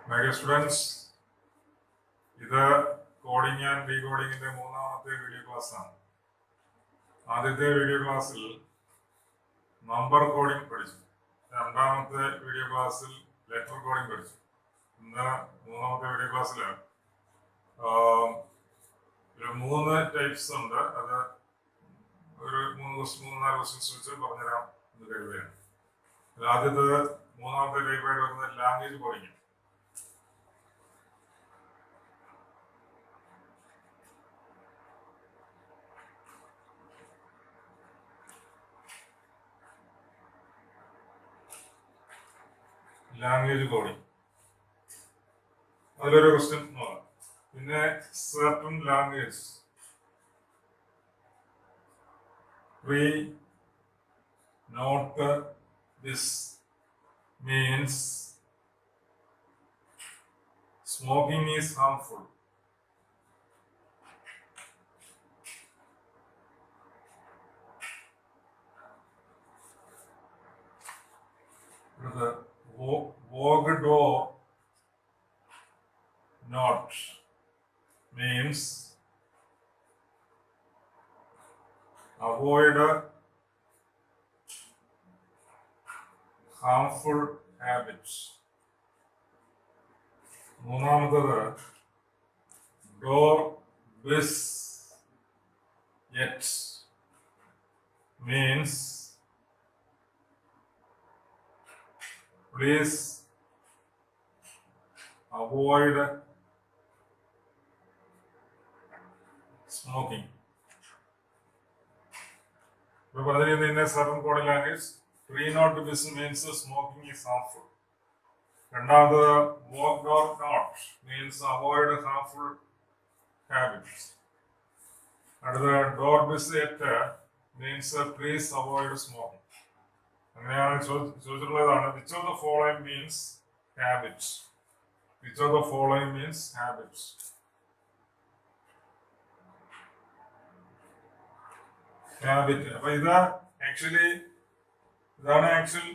My dear students, ഇത് coding and ഡീകോഡിങ്ങിന്റെ മൂന്നാമത്തെ video class ആണ്. ആദ്യത്തെ വീഡിയോ ക്ലാസ്സിൽ നമ്പർ കോഡിംഗ് പഠിച്ചു. രണ്ടാമത്തെ വീഡിയോ ക്ലാസ്സിൽ ലെറ്റർ കോഡിംഗ് പഠിച്ചു. ഇന്ന് മൂന്നാമത്തെ വീഡിയോ ക്ലാസ്സിൽ ഒരു 3 ടൈപ്സ് ഉണ്ട്. അത് ഒരു 3-4 ക്വസ്റ്റ്യൻസ് വെച്ച് പറഞ്ഞുതരാം എന്ന് കരുതുകയാണ്. ആദ്യത്തേത് മൂന്നാമത്തെ ടൈപ്പായിട്ട് വരുന്നത് ലാംഗ്വേജ് കോഡിംഗ്. ലാംഗ്വേജ് കോഡിംഗ് അതിലൊരു ക്വസ്റ്റ്യൻ നോക്കാം. പിന്നെ certain language not this means smoking is harmful. Vogdo not means avoid harmful habits. മൂന്നാമത്തത് bis yet means please avoid smoking. In a certain coding language, not bis means smoking is harmful. Another walk or not means avoid harmful habits. Another bis yet means please avoid smoking. Which of the following means habits? Which of the following means habits? Habit. ഇതാണ് actual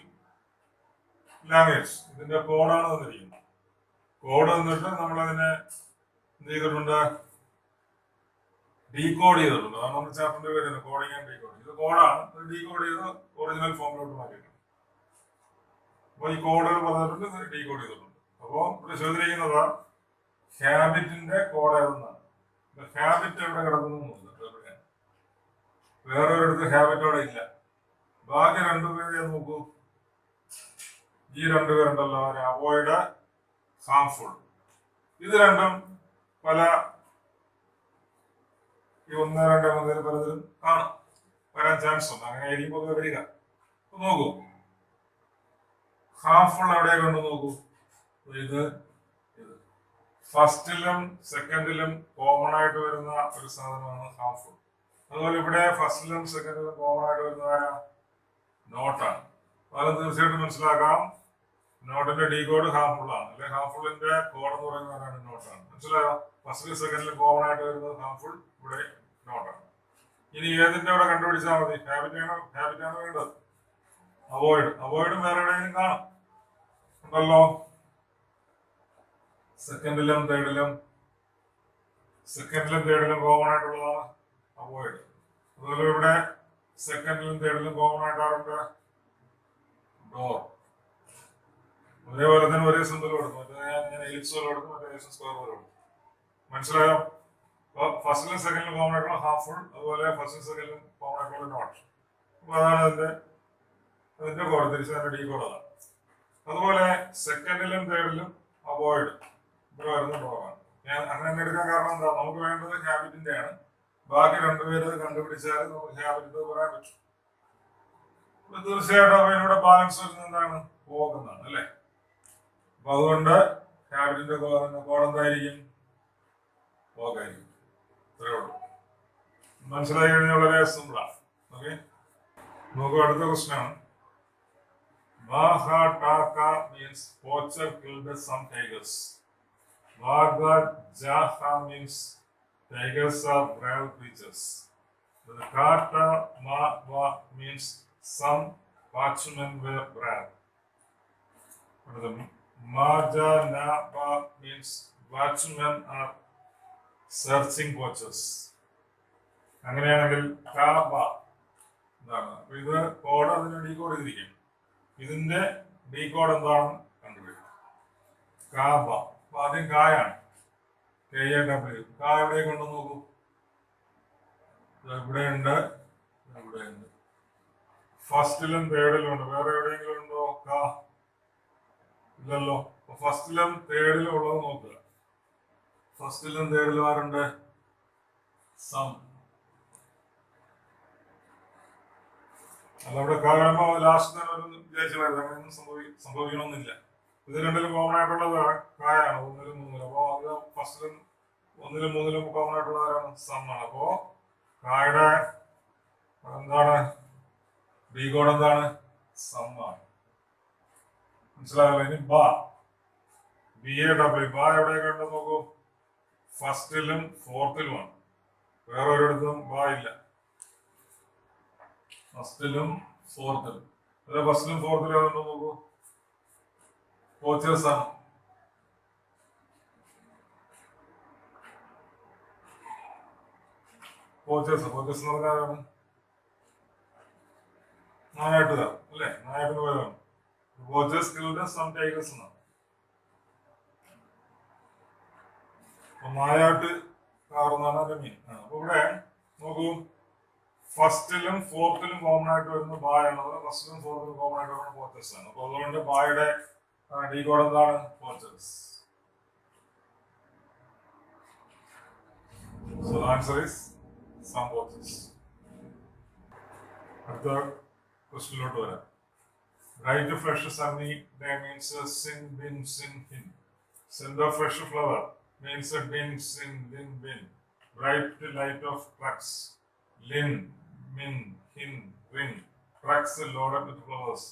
language. ഇതിന്റെ കോഡാണ് തന്നിരിക്കുന്നത്. Code തന്നിട്ട് നമ്മളതിനെ എന്ത് ചെയ്തിട്ടുണ്ട്? Decode ചെയ്തിട്ടുണ്ട്. അതാണ് നമ്മുടെ ചാപ്റ്ററിന്റെ പേര് കോഡിംഗ് ആൻഡ് ഡീകോഡിംഗ്. ഇത് കോഡാണ്. ഡീകോഡ് ചെയ്ത് ഒറിജിനൽ ഫോമിലോട്ട് മാറ്റിയിട്ടുണ്ട്. അപ്പൊ ഈ കോഡുകൾ പറഞ്ഞിട്ടുണ്ട്, ഡീകോഡ് ചെയ്തിട്ടുണ്ട്. അപ്പോ ഇവിടെ ചോദിച്ചിരിക്കുന്നത് ഹാബിറ്റിന്റെ കോഡ് ഏതെന്നാണ്. ഹാബിറ്റ് എവിടെ കിടക്കുന്നു? വേറൊരിടത്ത് ഹാബിറ്റ് അവിടെ ഇല്ല. ബാക്കി രണ്ടുപേരെ നോക്കൂ. ഈ രണ്ടുപേരുണ്ടല്ലോ, അവോയ്ഡ് ഹാർംഫുൾ. ഇത് രണ്ടും പല 1, 2, 3 പലതിലും കാണും, വരാൻ ചാൻസ് ഉണ്ട്. അങ്ങനെ ആയിരിക്കും പൊതുവെ വരിക. നോക്കൂ, ഹാർംഫുൾ എവിടെ കൊണ്ട് നോക്കൂ. ഇത് ഫസ്റ്റിലും സെക്കൻഡിലും കോമൺ ആയിട്ട് വരുന്ന ഒരു സാധനമാണ് ഹാർംഫുൾ. അതുപോലെ ഇവിടെ ഫസ്റ്റിലും സെക്കൻഡിലും കോമൺ ആയിട്ട് വരുന്നതായ നോട്ടാണ്. അത് തീർച്ചയായിട്ടും മനസ്സിലാക്കാം. നോട്ടിന്റെ ഡീകോഡ് ഹാർംഫുൾ ആണ്, അല്ലെ ഹാർംഫുള്ളിന്റെ കോഡ് എന്ന് പറയുന്നതാണ് നോട്ടാണ്. മനസ്സിലായോ? ഫസ്റ്റിലും സെക്കൻഡിലും കോമൺ ആയിട്ട് വരുന്നത് ഹാർംഫുൾ, ഇവിടെ നോട്ടാണ്. ഇനി ഏതിന്റെ അവിടെ കണ്ടുപിടിച്ചാൽ മതി? ഹാബിറ്റാണ് വേണ്ടത്. അവോയ്ഡും വേറെ എവിടെയെങ്കിലും കാണും ഉണ്ടല്ലോ. സെക്കൻഡിലും തേർഡിലും കോമൺ ആയിട്ടുള്ളതാണ് അവോയ്ഡ്. അതുപോലെ ഇവിടെ സെക്കൻഡിലും തേർഡിലും കോമൺ ആയിട്ടാറുണ്ട് ഡോർ. ഒരേപോലെ തന്നെ ഒരേ സിമ്പിൾ കൊടുക്കും. ഞാൻ എലിപ്സ് പോലെ കൊടുക്കും, മറ്റേ സ്ക്വയർ പോലെ കൊടുക്കും. മനസ്സിലായോ? ഫസ്റ്റിലും സെക്കൻഡിലും കോമൺ ആയിട്ടുള്ള ഹാർംഫുൾ, അതുപോലെ ഫസ്റ്റിലും സെക്കൻഡിലും കോമൺ ആയിട്ടുള്ള നോട്ട്. അപ്പൊ അതാണ് അതിന്റെ കോഡ്. തിരിച്ച് അതിന്റെ ഡീ കോഡ് അതാണ്. അതുപോലെ സെക്കൻഡിലും തേർഡിലും അവോയ്ഡ്, ഇവിടെ വരുന്ന ഡോറാണ്. ഞാൻ അങ്ങനെ എടുക്കാൻ കാരണം എന്താ? നമുക്ക് വേണ്ടത് ഹാബിറ്റിന്റെ ആണ്. ബാക്കി രണ്ടുപേര് കണ്ടുപിടിച്ചാൽ നമുക്ക് ഹാബിറ്റ് പറയാൻ പറ്റും. തീർച്ചയായിട്ടും അവയിലൂടെ ബാലൻസ് വരുന്നത് എന്താണ്? പോകുന്നതാണ്, അല്ലെ? അപ്പൊ അതുകൊണ്ട് ഹാബിറ്റിന്റെ കോഡ് എന്തായിരിക്കും? പോകായിരിക്കും. ഇത്രയേ ഉള്ളൂ. മനസ്സിലായി കഴിഞ്ഞാൽ വളരെ സിമ്പിളാണ്. ഓക്കെ, നോക്കൂ, അടുത്ത ക്വസ്റ്റ്യനാണ്. Mahataka means poacher killed some tigers. Jaha means tigers are brave creatures. The Kata Ma means some watchmen were brave. Majanaba means watchmen are searching watches. അങ്ങനെയാണെങ്കിൽ കാബ എന്താണ്? അപ്പൊ ഇത് കോഡ് അതിന് ഡീകോഡ് ചെയ്തിരിക്കും. ഇതിന്റെ ഡീകോഡ് എന്താണെന്ന് കണ്ടുപിടിക്കും. കാബ. അപ്പൊ ആദ്യം കായാണ്. KAW. കാ എവിടെ കൊണ്ടു നോക്കൂ. ഇവിടെയുണ്ട്, ഇവിടെയുണ്ട്. ഫസ്റ്റിലും തേർഡിലും ഉണ്ട്. വേറെ എവിടെയെങ്കിലും ഉണ്ടോ കാ? ഇല്ലല്ലോ. ഫസ്റ്റിലും തേർഡിലും ഉള്ളത് നോക്കുക. ഫസ്റ്റിലും തേർഡിലും ആരുണ്ട്? സം. അതവിടെ കാണുമ്പോ ലാസ്റ്റ് തന്നെ ഒരു വിചാരിച്ചു വരുന്നത് അങ്ങനെയൊന്നും സംഭവിക്കണമെന്നില്ല. ഇത് രണ്ടിലും കോമൺ ആയിട്ടുള്ളത് കായാണ്, ഒന്നിലും മൂന്നിലും. അപ്പോ അത് ഫസ്റ്റിലും ഒന്നിലും മൂന്നിലും കോമൺ ആയിട്ടുള്ളത് ആരാണ്? സം ആണ്. അപ്പോ കായുടെ എന്താണ് ഡീകോഡ് എന്താണ്? സം ആണ്. മനസ്സിലായല്ലോ. ഇനി BAW. BAW. എവിടെയൊക്കെ ഉണ്ടെന്ന് നോക്കൂ. ഫസ്റ്റിലും ഫോർത്തിലുമാണ്. വേറെ ഒരിടത്തും BAW ഇല്ല. ഫസ്റ്റിലും ഫോർത്തിലും. അതെ, ഫസ്റ്റിലും ഫോർത്തിലും ഏതുണ്ടോ നോക്കൂ. കോച്ചേഴ്സ് ആണ്. കോച്ചേഴ്സ് എന്ന് പറഞ്ഞാൽ ആരാണ്? നായാട്ടുകാർ അല്ലേ? നായാട്ടിന് പേരാണ്. കോച്ചേഴ്സ് കിൽഡ് സം ടൈഗേഴ്സ് എന്നാണ്. നായാട്ട് കാർന്നാണ് അതിന്റെ മീൻ. അപ്പൊ ഇവിടെ നോക്കൂ, ഫസ്റ്റിലും ഫോർത്തിലും കോമൺ ആയിട്ട് വരുന്ന ബായാണ്. ഫസ്റ്റിലും ഫോർത്തിലും കോമൺ ആയിട്ട് വരുന്ന കോച്ചേഴ്സ് ആണ്. അപ്പൊ അതുകൊണ്ട് ബായുടെ ഡീകോഡ് എന്താണ്? Coaches. So the answer is some coaches. അടുത്ത ക്വസ്റ്റിലോട്ട് വരാം. Write a fresh sunny day means a sin, bin, sin, hin. Send a fresh flower means a bin, sin, bin, bin. Bright light of cracks. Lin, min, hin, rin. Cracks loaded with flowers.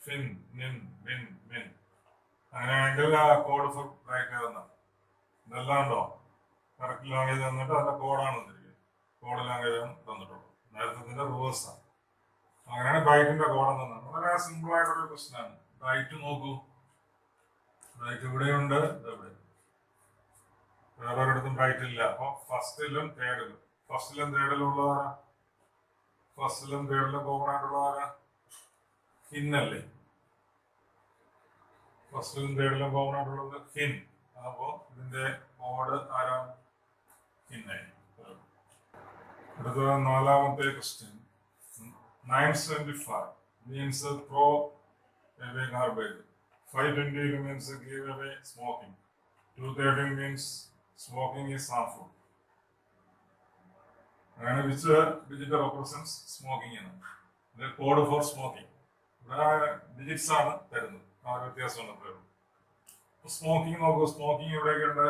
Fin, nin, bin, bin. അങ്ങനെയാണെങ്കിൽ ആ code four right ഏതെന്നാ? ഇതെല്ലാം ഉണ്ടോ? Correct language തന്നിട്ട് അതിന്റെ കോഡാണ് തന്നിരിക്കുന്നത്. Code language ആണ് തന്നിട്ടുള്ളൂ. നേരത്തെ റിവേഴ്സാണ്. അങ്ങനെയാണ് ഡയറ്റിന്റെ കോഡ് തന്നത്. വളരെ സിമ്പിൾ ആയിട്ടൊരു ക്വസ്റ്റ്യൻ ആണ്. ഡയറ്റ് നോക്കൂ. ഡയറ്റ് ഇവിടെയുണ്ട്, ഇതെവിടെ. വേറെ ഒരിടത്തും ഡയറ്റ് ഇല്ല. അപ്പൊ ഫസ്റ്റിലും തേർഡിലും. ഫസ്റ്റിലും തേർഡിലും ഉള്ളതാരാ? ഫസ്റ്റിലും തേർഡിലും കോമൺ ആയിട്ടുള്ളതാരാ? ഹിന്നല്ലേ. ഫസ്റ്റിലും തേർഡിലും കോമൺ ആയിട്ടുള്ളത് ഹിൻ. അപ്പോ ഇതിന്റെ കോഡ് ആരാണ്? ഹിന്നായി. അടുത്ത നാലാമത്തെ question. 975 means throw away garbage. 520 means give away smoking. 213 means smoking is harmful. അങ്ങനെ ഡിജിറ്റ് റെപ്രസെന്റ്സ് സ്മോക്കിംഗ് ആണ്. ഇത് കോഡ് ഫോർ സ്മോക്കിംഗ്. ഇവിടെ ഡിജിറ്റ്സ് ആണ് തരുന്നത്. ആ ഒരു വ്യത്യാസമാണ് അത്രേ ഉള്ളൂ. സ്മോക്കിംഗ് നോക്കൂ. സ്മോക്കിംഗ് എവിടെയൊക്കെ ഉണ്ട്?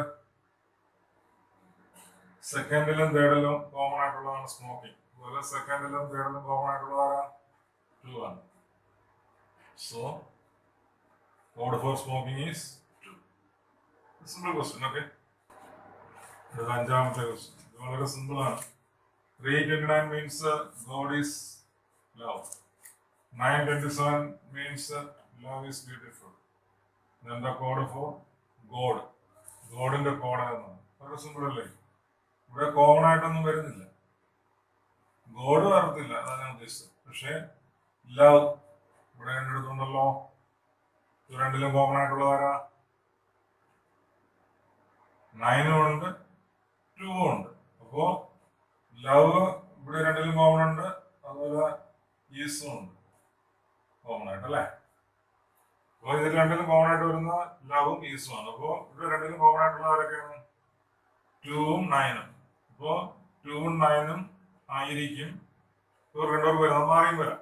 സെക്കൻഡിലും തേർഡിലും കോമൺ ആയിട്ടുള്ളതാണ് സ്മോക്കിംഗ്. അതുപോലെ സെക്കൻഡിലും തേർഡിലും കോമൺ ആയിട്ടുള്ളതാണ് 2 ആണ്. So code for smoking is 2. Simple question. Okay, അഞ്ചാമത്തെ ക്വസ്റ്റ്യൻ. ഇത് വളരെ സിമ്പിൾ ആണ്. 329 means God is love. 927 means love is beautiful. Then the code for God. ഗോഡിന്റെ കോഡ് ഏതാണ്? വളരെ സിമ്പിൾ അല്ലേ? ഇവിടെ കോമൺ ആയിട്ടൊന്നും വരുന്നില്ല. ഗോഡ് വരത്തില്ല, അതാണ് ഞാൻ ഉദ്ദേശിച്ചത്. പക്ഷെ ലവ് ഇവിടെ രണ്ടിടത്തുണ്ടല്ലോ. രണ്ടിലും കോമൺ ആയിട്ടുള്ളതാരാ? 9 ഉണ്ട്, 2 ഉണ്ട്. അപ്പോ ലവ് ഇവിടെ രണ്ടിലും കോമൺ ഉണ്ട്. അതുപോലെ ഈസും ഉണ്ട് കോമൺ ആയിട്ട് അല്ലേ? അപ്പൊ ഇതിൽ രണ്ടിലും കോമൺ ആയിട്ട് വരുന്ന ലവും ഈസും ആണ്. അപ്പോ ഇവിടെ രണ്ടിലും കോമൺ ആയിട്ടുള്ള ആരൊക്കെയാണ്? 2ഉം 9ഉം. അപ്പോ 2ഉം 9ഉം ആയിരിക്കും. ഇവർ രണ്ടുപേർക്ക് വരുന്നത് മാറിയും വരാം.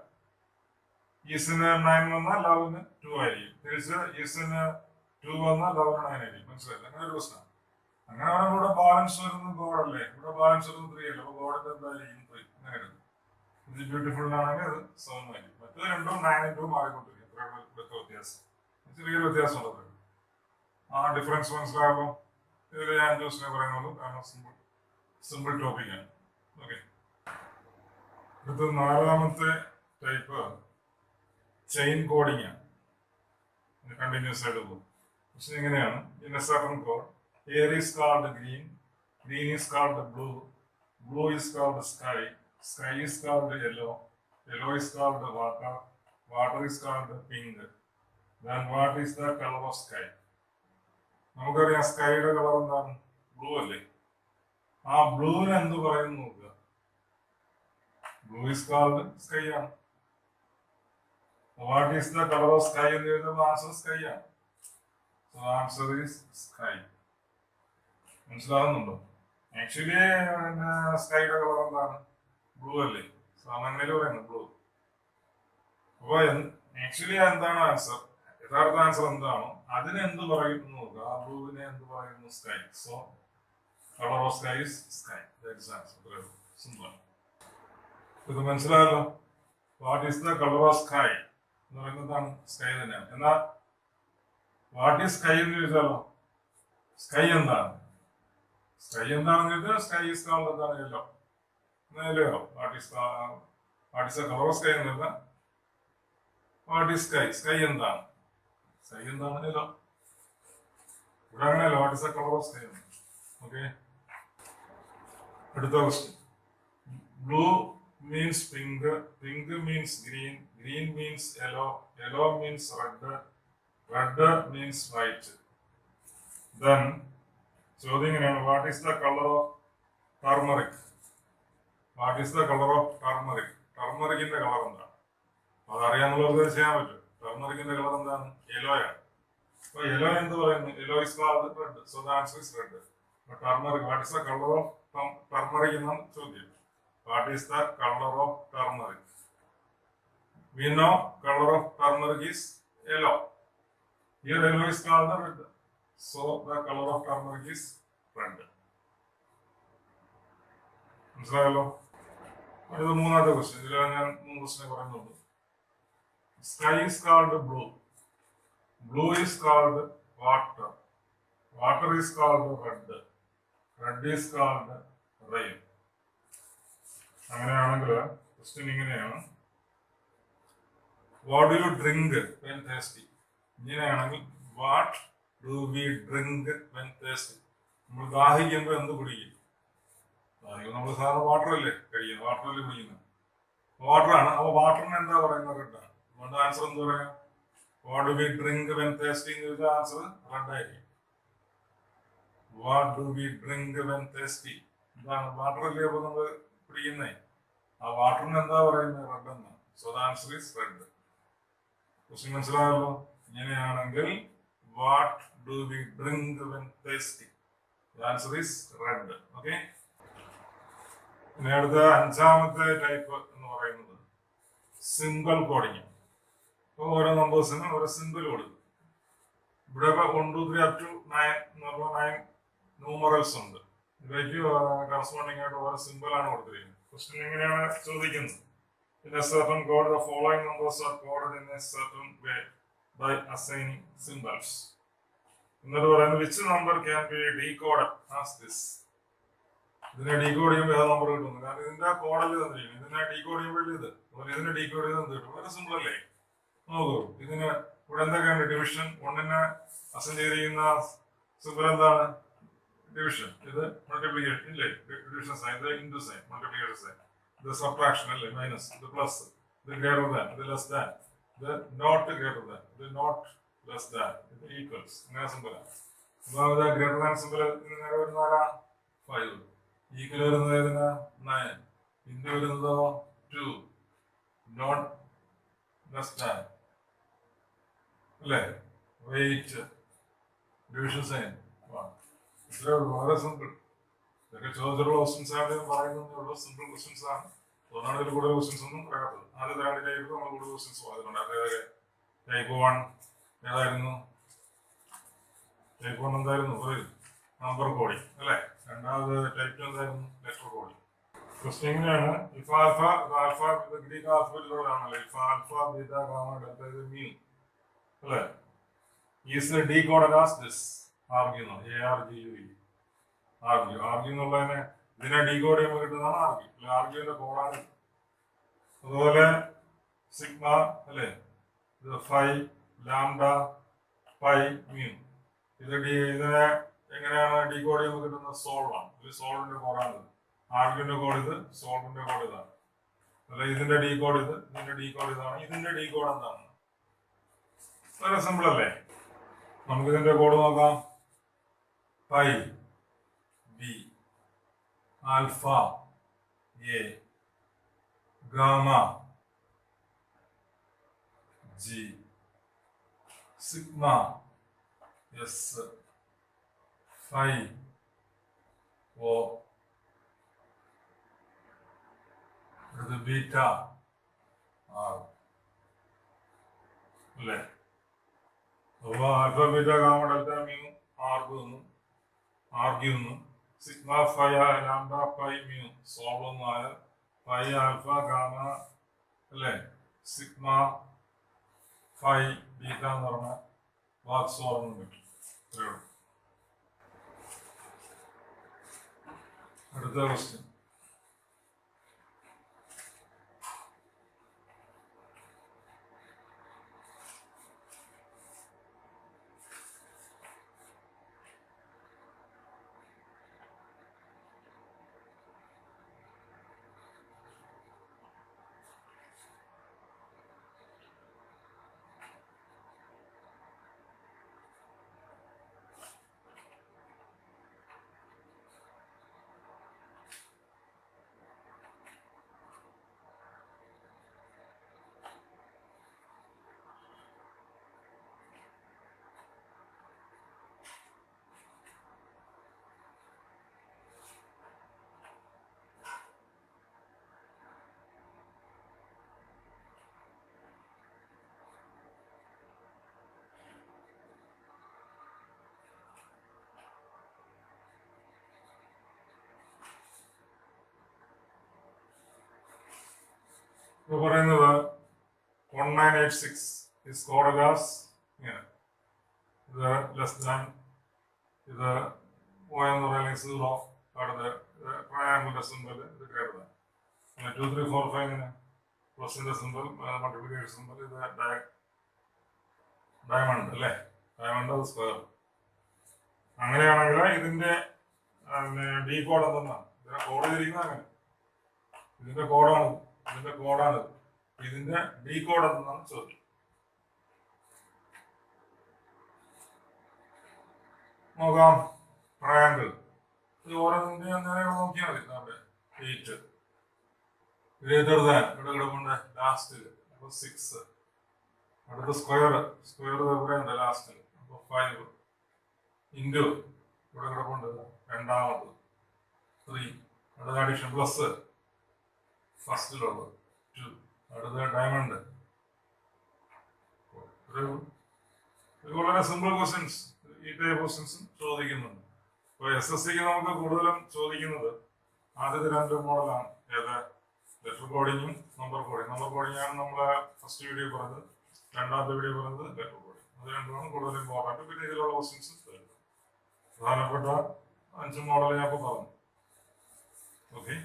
ഈസിന് 9 വന്നാൽ ലവിന് 2 ആയിരിക്കും. തിരിച്ച് ഈസിന് 2 വന്നാൽ ലവിന് 9 ആയിരിക്കും. മനസ്സിലായില്ല? അങ്ങനെ ഒരു പ്രശ്നം. അങ്ങനെ ആണെങ്കിൽ ഇവിടെ ബാലൻസ് വരുന്നത് ഗോഡല്ലേ? ഇവിടെ ബാലൻസ് വരുന്നത് 3 അല്ലേ? അപ്പൊ ഗോഡിന്റെ എന്തായിരിക്കും? 3. അങ്ങനെ എടുക്കും. ഇത് ബ്യൂട്ടിഫുൾ ആണെങ്കിൽ അത് 7 ആയിരിക്കും. മറ്റേ രണ്ടും 9ഉം 2ഉം മാറിക്കൊണ്ടിരിക്കും. വ്യത്യാസം, ചെറിയൊരു വ്യത്യാസം ഉള്ളത്. ആ ഡിഫറൻസ് മനസ്സിലാകുമ്പോ ഇതിൽ ഞാൻ ജോസിനെ പറയുന്നുള്ളൂ. കാരണം സിമ്പിൾ ടോപ്പിക്കാണ്. ഓക്കെ, അടുത്ത നാലാമത്തെ ടൈപ്പ് ചെയിൻ കോഡിങ് ആണ്. കണ്ടിന്യൂസ് ആയിട്ട് പോകും. പക്ഷെ എങ്ങനെയാണ്? In A certain code air is called green, green is called blue, blue is called sky, sky is called yellow, yellow is called water, water is called pink. Then what is the color of sky? നമുക്കറിയാം സ്കൈയുടെ colour എന്താണ്? Blue അല്ലേ? ആ ബ്ലൂവിന് എന്ത് പറയുന്നു നോക്കുക. Blue is called sky ആണ്. What is the colour of sky എന്ന് എഴുതുമ്പോൾ ആൻസർ സ്കൈ ആണ്. So answer is sky. മനസ്സിലാകുന്നുണ്ടോ? ആക്ച്വലി സ്കൈയുടെ കളർ എന്താണ്? ബ്ലൂ അല്ലേ? സാമാന്യയിൽ പറയുന്നത് ബ്ലൂ. അപ്പൊ ആക്ച്വലി എന്താണ് ആൻസർ? യഥാർത്ഥ ആൻസർ എന്താണോ അതിന് എന്ത് പറയുന്നു നോക്കുക. ആ ബ്ലൂവിനെ എന്ത് പറയുന്നു? Sky. So colour of sky is sky. That's answer. Simple. ഇത് മനസ്സിലായല്ലോ. What is the colour of sky എന്ന് പറയുന്നതാണ് സ്കൈ തന്നെയാണ്. എന്നാ വാട്ട് ഈസ് സ്കൈ എന്ന് ചോദിച്ചാലോ സ്കൈ എന്താണ്? സ്കൈ എന്താണെന്ന് ചോദിച്ചാൽ സ്കൈ ഈസ് കാൾഡ് എന്താണ്? Yellow. Yellow. What is the colour of sky എന്ന് പറഞ്ഞാൽ വാട്ട് ഈസ് സ്കൈ? സ്കൈ എന്താണ്? സ്കൈ എന്താണ്? യെല്ലോ. ഇവിടെ അങ്ങനെയല്ലോ. What is the colour of sky? Okay. അടുത്ത question. Blue means pink, pink means green, green means yellow, yellow means red, red means white. Then, ചോദ്യം ഇങ്ങനെയാണ്. What is the color of turmeric? What is the color of turmeric? ടർമറിക്കിന്റെ colour എന്താണ്? അതറിയാന്നുള്ളത് ചെയ്യാൻ പറ്റും. ടർമറിക്കിന്റെ colour എന്താണ്? Yellow ആണ്. അപ്പൊ യെല്ലോ എന്ത് പറയുന്നു? Yellow is called red. So the answer is red. Turmeric. What is the colour of turmeric എന്നാണ് ചോദ്യം. What is the color of turmeric? We know color of turmeric is yellow. Here yellow is called red. So the color of turmeric is red. മനസ്സിലായല്ലോ. അടുത്ത മൂന്നാമത്തെ question. ഇതിൽ ഞാൻ 3 question പറയുന്നുള്ളൂ. Sky is called blue. Blue is called water. Water is called red. Red is called rain. അങ്ങനെയാണെങ്കിൽ question ഇങ്ങനെയാണ്. What do you drink when thirsty? ഇങ്ങനെയാണെങ്കിൽ what do we drink when thirsty? നമ്മൾ ദാഹിക്കുമ്പോൾ എന്ത് കുടിക്കും? ദാഹിക്കുമ്പോൾ നമ്മൾ സാധാരണ വാട്ടർ അല്ലേ കഴിക്കുന്നത്? വാട്ടറല്ലേ കുടിക്കുന്നത്? വാട്ടറാണ്. അപ്പോൾ വാട്ടറിന് എന്താ പറയുന്നത്? റെഡാണ്. അതുകൊണ്ട് ആൻസർ എന്ത് പറയാം? What do we drink when thirsty എന്ന് ചോദിച്ചാൽ ആൻസർ റെഡ് ആയിരിക്കും. What do we drink when thirsty? എന്താണ്? വാട്ടറല്ലേ അപ്പോൾ നമ്മൾ കുടിക്കുന്നേ. ആ വാട്ടറിന് എന്താ പറയുന്നത്? റെഡ് എന്നാണ്. So the answer is red. Question മനസ്സിലായല്ലോ. ഇങ്ങനെയാണെങ്കിൽ what do we drink when thirsty? The answer is red. Okay. ഇനി അടുത്ത 5ാമത്തെ ടൈപ്പ് എന്ന് പറയുന്നത് സിമ്പിൾ കോഡിങ്. അപ്പോൾ ഓരോ നമ്പേഴ്സിനും ഓരോ സിമ്പിൾ കൊടുക്കും. ഇവിടെ 1, 2, 3 up to 9 എന്ന് പറഞ്ഞാൽ 9 ന്യൂമറൽസ് ഉണ്ട്. ഇതിലേക്ക് കറസ്പോണ്ടിങ് ആയിട്ട് ഓരോ സിമ്പിൾ ആണ് കൊടുത്തിരിക്കുന്നത്. ക്വസ്റ്റ്യൻ എങ്ങനെയാണ് ചോദിക്കുന്നത്? In a certain code, the following numbers are coded in a certain way by assigning symbols. എന്നിട്ട് പറയുന്നത് which number can be decoded as this? ഇതിനെ ഡീകോഡ് ചെയ്യുമ്പോൾ ഏത് നമ്പർ കിട്ടുന്നു? കാരണം ഇതിന്റെ കോഡല്ലേ തന്നിരിക്കുന്നത്. ഇതിനെ ഡീകോഡ് ചെയ്യുമ്പോൾ ഇത് ഇതിനെ ഡീകോഡ് ചെയ്ത് എന്ത് കിട്ടും? വളരെ സിമ്പിൾ അല്ലേ? നോക്കൂ. ഇതിന് ഇവിടെ എന്തൊക്കെയാണ്? ഡിവിഷൻ. 1നെ അസൈൻ ചെയ്തിരിക്കുന്ന സിമ്പിൾ എന്താണ്? ഡിവിഷൻ. ഇത് മൾട്ടിപ്ലിക്കേഷൻ ഇല്ലേ? Division sign. ഇത് ഇൻടു സൈൻ. Multiplication sign. ഇത് സബ്ട്രാക്ഷൻ അല്ലേ? മൈനസ്. ഇത് പ്ലസ്. ഇത് ഗ്രേറ്റർ ദാൻ. ഇത് ലെസ് ദാൻ. ഇത് നോട്ട് ഗ്രേറ്റർ ദാൻ. ഇത് നോട്ട് ലെസ് ദാൻ. ഇത് ഈക്വൽസ്. ഇങ്ങനെ സിമ്പിളാണ്. അപ്പൊ ഇത് ഗ്രേറ്റർ ദാൻ സിമ്പിൾ നേരെ വരുന്ന ആരാ? 5. ഈക്വൽ വരുന്നത് ഏതിനാ? 9. ഇൻടു വരുന്നതോ 2. നോട്ട് ലെസ് ദാൻ അല്ലേ? വെയിറ്റ്. Division sign. വളരെ സിമ്പിൾ. ഇതൊക്കെ ചോദിച്ചിട്ടുള്ള ക്വസ്റ്റ്യൻസ് ആണ് പറയുന്നത്. സിമ്പിൾ ക്വസ്റ്റ്യൻസ് ആണ്. അതുകൊണ്ടാണ് ഇതിൽ കൂടുതൽ ക്വസ്റ്റ്യൻസ് ഒന്നും പറയാത്തത്. ആദ്യത്തെ 2 ടൈപ്പ് നമ്മൾ കൂടുതൽ ക്വസ്റ്റ്യൻസ് പറഞ്ഞിട്ടുണ്ട്. അതായത് ടൈപ്പ് 1 ഏതായിരുന്നു? ടൈപ്പ് 1 എന്തായിരുന്നു? ഒരു നമ്പർ കോഡിങ് അല്ലേ? രണ്ടാമത് ടൈപ്പ് 2 എന്തായിരുന്നു? Letter coding. ക്വസ്റ്റ്യൻ ഇങ്ങനെയാണ്. ഇഫ് ആൽഫ, ആൽഫ ഗ്രീക്ക് ആൽഫബറ്റിലൂടെയാണല്ലോ. If alpha beta gamma delta ഇത് മീൻ അല്ലേ? Is decoded as this. Argue. ARGUE. Argue. Argue എന്നുള്ളതിനെ ഇതിനെ ഡീകോഡ് ചെയ്യുമ്പോൾ കിട്ടുന്നതാണ് ആർഗ്യൂ. അല്ലെ? ആർഗ്യൂവിന്റെ കോഡാണ്. അതുപോലെ സിഗ്മ അല്ലേ? ഇത് 5 ലാംഡ പൈ മ്യൂ. ഇതിനെ എങ്ങനെയാണ് ഡീകോഡ് ചെയ്യുമ്പോൾ കിട്ടുന്നത്? സോൾവ് ആണ്. ഇത് സോൾവിന്റെ കോഡാണ്. ആർഗ്യുവിന്റെ കോഡ് ഇത്, സോൾവിന്റെ കോഡ് ഇതാണ്. അല്ല ഇതിന്റെ ഡീകോഡ് ഇത്, ഇതിന്റെ ഡീകോഡ് ഇതാണ്. ഇതിന്റെ ഡീകോഡ് എന്താണ്? വളരെ സിമ്പിൾ അല്ലേ? നമുക്ക് ഇതിന്റെ കോഡ് നോക്കാം. Pi B alpha A gamma G sigma S phi O ഇത് ബീറ്റ ആർ അല്ലേ? അപ്പൊ alpha beta gamma delta mu argue ഒന്നും sigma phi lambda pi mu solve ഒന്നായ പൈ ആൽഫ ഗാമ അല്ലേ? സിഗ്മ ഫൈ ബീറ്റ എന്ന് പറഞ്ഞ വാക്ക് solve കിട്ടും. അടുത്ത ക്വസ്റ്റ്യൻ. ഇപ്പൊ പറയുന്നത് 1986 is coded as ഇങ്ങനെ. ഇത് ലെസ് ദാൻ ഇത് O എന്ന് പറയുന്നത് 0. അടുത്ത് ട്രയാങ്കിളിന്റെ സിമ്പിൾ ഇത് ഗ്രേറ്റർ ദാൻ. 2 3 4 5 ഇങ്ങനെ പ്ലസിന്റെ സിമ്പിൾ മൾട്ടിപ്ലിക്കേഷൻ സിമ്പിൾ ഇത് ഡയമണ്ട് അല്ലേ? ഡയമണ്ട് അത് സ്ക്വയർ. അങ്ങനെയാണെങ്കിൽ ഇതിന്റെ ഡീകോഡ് എന്തെന്നാണ്? ഇതിനെ കോഡ് ചെയ്തിരിക്കുന്നത് അങ്ങനെ. ഇതിന്റെ കോഡാണ് ഇതിന്റെ ഡീകോഡ് എന്തെന്നാണ് ചോദ്യം. നോക്കാം. ട്രയാങ്കിൾ ഇത് ഓരോന്നിന്റെ നേരെ നോക്കിയാൽ മതി. നമ്മുടെ 8 ഗ്രേറ്റർ ദാൻ ഇവിടെ കിടപ്പുണ്ട് ലാസ്റ്റിൽ. അപ്പൊ 6. അടുത്ത സ്ക്വയർ എവിടെയുണ്ട് ലാസ്റ്റിൽ. അപ്പൊ 5 ഇൻറ്റു ഇവിടെ കിടപ്പുണ്ട് രണ്ടാമത് 3. അടുത്ത അഡീഷൻ പ്ലസ് ഫസ്റ്റിലുള്ളത് 2. അടുത്ത ഡയമണ്ട്. വളരെ സിമ്പിൾ ക്വസ്റ്റ്യൻസ് ഈ ടൈപ്പ് ക്വസ്റ്റ്യൻസും ചോദിക്കുന്നുണ്ട്. ഇപ്പൊ SSCക്ക് നമുക്ക് കൂടുതലും ചോദിക്കുന്നത് ആദ്യത്തെ 2 മോഡലാണ്. ഏത്? ലെറ്റർ കോഡിങ്ങും നമ്പർ കോഡിങ്. നമ്പർ കോഡിംഗ് ആണ് നമ്മളെ ഫസ്റ്റ് വീഡിയോ പറഞ്ഞത്. രണ്ടാമത്തെ വീഡിയോ പറഞ്ഞത് ലെറ്റർ കോഡിങ്. അത് രണ്ടുമാണ് കൂടുതൽ ഇമ്പോർട്ടൻറ്റ്. പിന്നെ ഇതിലുള്ള ക്വസ്റ്റ്യൻസ് പ്രധാനപ്പെട്ട 5 മോഡൽ ഞാൻ ഇപ്പോൾ പറഞ്ഞു. ഓക്കെ.